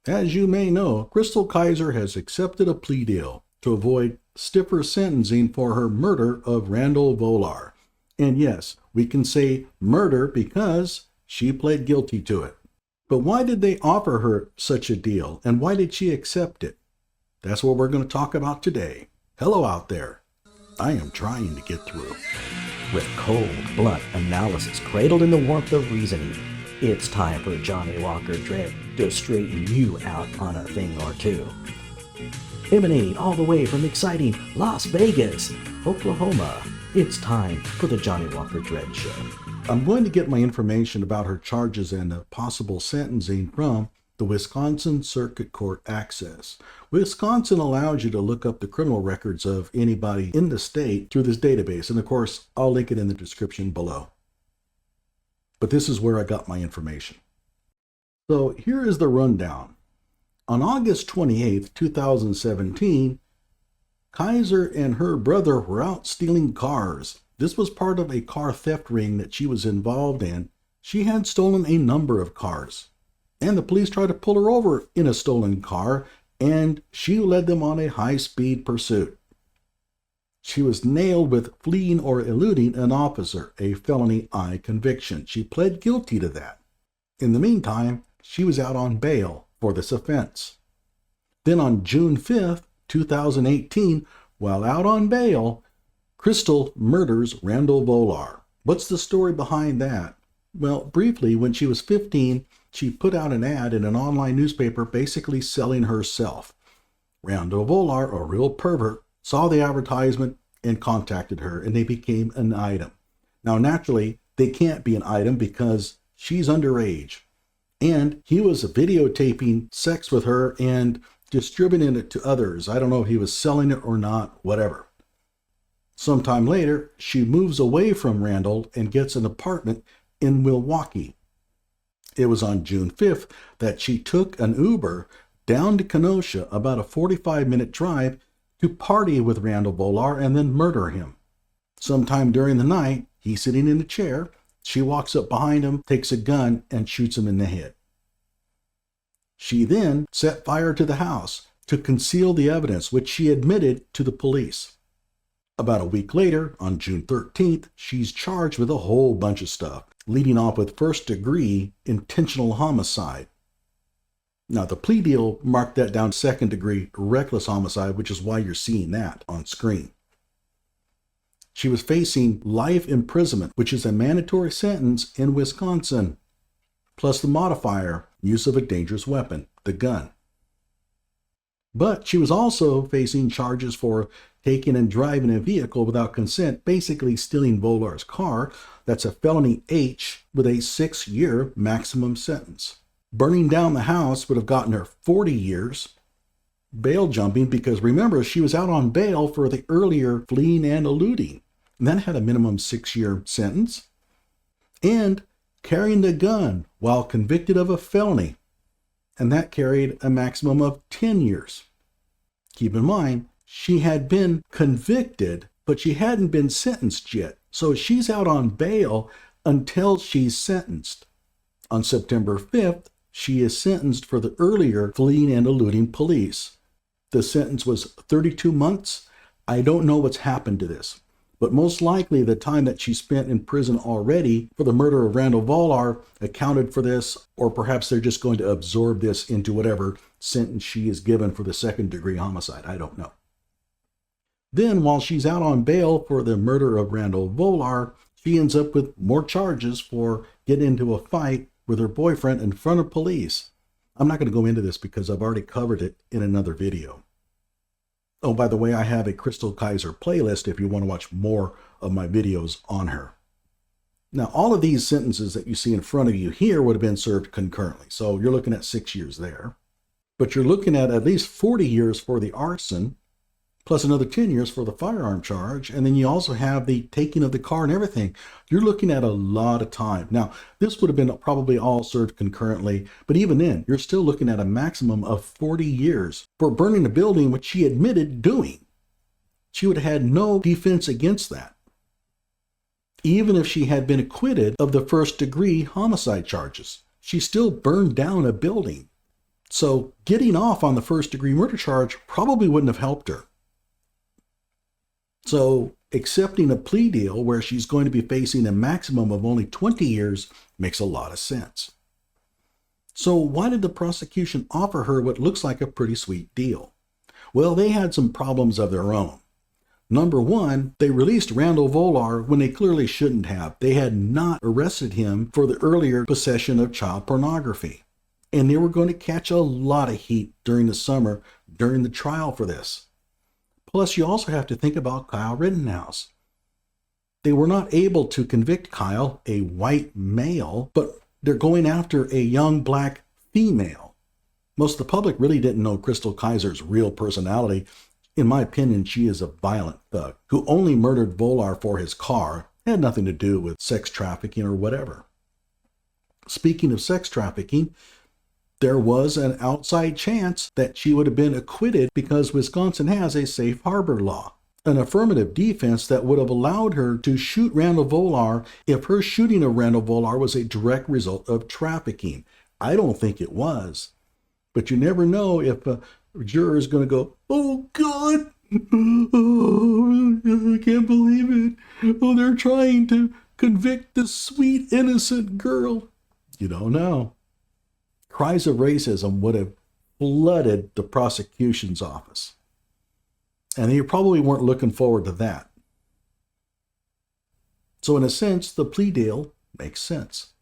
As you may know, Chrystul Kizer has accepted a plea deal to avoid stiffer sentencing for her murder of Randall Volar. And yes, we can say murder because she pled guilty to it. But why did they offer her such a deal, and why did she accept it? That's what we're going to talk about today. Hello out there. I am trying to get through. With cold, blunt analysis cradled in the warmth of reasoning, it's time for Johnny Walker Dread to straighten you out on a thing or two. Emanating all the way from exciting Las Vegas, Oklahoma, it's time for the Johnny Walker Dread Show. I'm going to get my information about her charges and possible sentencing from the Wisconsin Circuit Court Access. Wisconsin allows you to look up the criminal records of anybody in the state through this database, and of course, I'll link it in the description below. But this is where I got my information. So here is the rundown. On August 28, 2017, Kizer and her brother were out stealing cars. This was part of a car theft ring that she was involved in. She had stolen a number of cars, and the police tried to pull her over in a stolen car, and she led them on a high-speed pursuit. She was nailed with fleeing or eluding an officer, a felony I conviction. She pled guilty to that. In the meantime, she was out on bail for this offense. Then on June 5th, 2018, while out on bail, Chrystul murders Randall Volar. What's the story behind that? Well, briefly, when she was 15, she put out an ad in an online newspaper basically selling herself. Randall Volar, a real pervert, saw the advertisement and contacted her, and they became an item. Now, naturally, they can't be an item because she's underage. And he was videotaping sex with her and distributing it to others. I don't know if he was selling it or not, whatever. Sometime later, she moves away from Randall and gets an apartment in Milwaukee. It was on June 5th that she took an Uber down to Kenosha, about a 45-minute drive, to party with Randall Volar and then murder him. Sometime during the night, he's sitting in a chair. She walks up behind him, takes a gun, and shoots him in the head. She then set fire to the house to conceal the evidence, which she admitted to the police. About a week later, on June 13th, she's charged with a whole bunch of stuff, leading off with first-degree intentional homicide. Now, the plea deal marked that down to second-degree reckless homicide, which is why you're seeing that on screen. She was facing life imprisonment, which is a mandatory sentence in Wisconsin, plus the modifier, use of a dangerous weapon, the gun. But she was also facing charges for taking and driving a vehicle without consent, basically stealing Volar's car. That's a felony H with a 6-year maximum sentence. Burning down the house would have gotten her 40 years. Bail jumping, because remember, she was out on bail for the earlier fleeing and eluding. And that had a minimum 6-year sentence. And carrying the gun while convicted of a felony. And that carried a maximum of 10 years. Keep in mind, she had been convicted, but she hadn't been sentenced yet. So she's out on bail until she's sentenced. On September 5th, she is sentenced for the earlier fleeing and eluding police. The sentence was 32 months. I don't know what's happened to this, but most likely the time that she spent in prison already for the murder of Randall Volar accounted for this, or perhaps they're just going to absorb this into whatever sentence she is given for the second-degree homicide. I don't know. Then, while she's out on bail for the murder of Randall Volar, she ends up with more charges for getting into a fight with her boyfriend in front of police. I'm not going to go into this because I've already covered it in another video. Oh, by the way, I have a Chrystul Kizer playlist if you want to watch more of my videos on her. Now, all of these sentences that you see in front of you here would have been served concurrently. So you're looking at 6 years there. But you're looking at least 40 years for the arson, plus another 10 years for the firearm charge. And then you also have the taking of the car and everything. You're looking at a lot of time. Now, this would have been probably all served concurrently, but even then, you're still looking at a maximum of 40 years for burning a building, which she admitted doing. She would have had no defense against that, even if she had been acquitted of the first-degree homicide charges. She still burned down a building. So getting off on the first-degree murder charge probably wouldn't have helped her. So accepting a plea deal where she's going to be facing a maximum of only 20 years makes a lot of sense. So why did the prosecution offer her what looks like a pretty sweet deal? Well, they had some problems of their own. Number one, they released Randall Volar when they clearly shouldn't have. They had not arrested him for the earlier possession of child pornography. And they were going to catch a lot of heat during the summer during the trial for this. Plus, you also have to think about Kyle Rittenhouse. They were not able to convict Kyle, a white male, but they're going after a young black female. Most of the public really didn't know Chrystul Kizer's real personality. In my opinion, she is a violent thug who only murdered Volar for his car. It had nothing to do with sex trafficking or whatever. Speaking of sex trafficking, there was an outside chance that she would have been acquitted because Wisconsin has a safe harbor law, an affirmative defense that would have allowed her to shoot Randall Volar if her shooting of Randall Volar was a direct result of trafficking. I don't think it was, but you never know if a juror is going to go, "Oh God, oh, I can't believe it. Oh, they're trying to convict this sweet, innocent girl." You don't know. Cries of racism would have flooded the prosecution's office. And they probably weren't looking forward to that. So in a sense, the plea deal makes sense.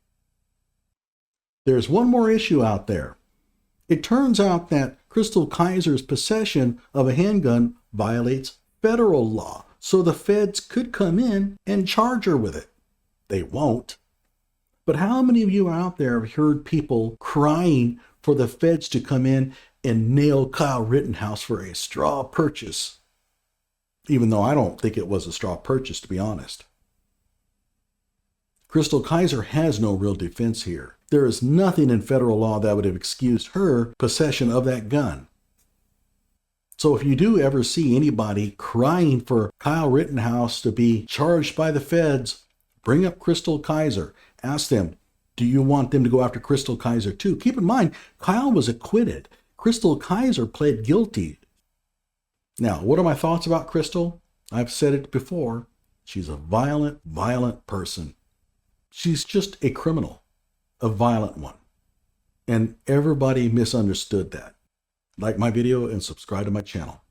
There's one more issue out there. It turns out that Chrystul Kizer's possession of a handgun violates federal law. So the feds could come in and charge her with it. They won't. But how many of you out there have heard people crying for the feds to come in and nail Kyle Rittenhouse for a straw purchase? Even though I don't think it was a straw purchase, to be honest. Chrystul Kizer has no real defense here. There is nothing in federal law that would have excused her possession of that gun. So if you do ever see anybody crying for Kyle Rittenhouse to be charged by the feds, bring up Chrystul Kizer. Ask them, do you want them to go after Chrystul Kizer too? Keep in mind, Kyle was acquitted. Chrystul Kizer pled guilty. Now, what are my thoughts about Chrystul? I've said it before. She's a violent, violent person. She's just a criminal, a violent one. And everybody misunderstood that. Like my video and subscribe to my channel.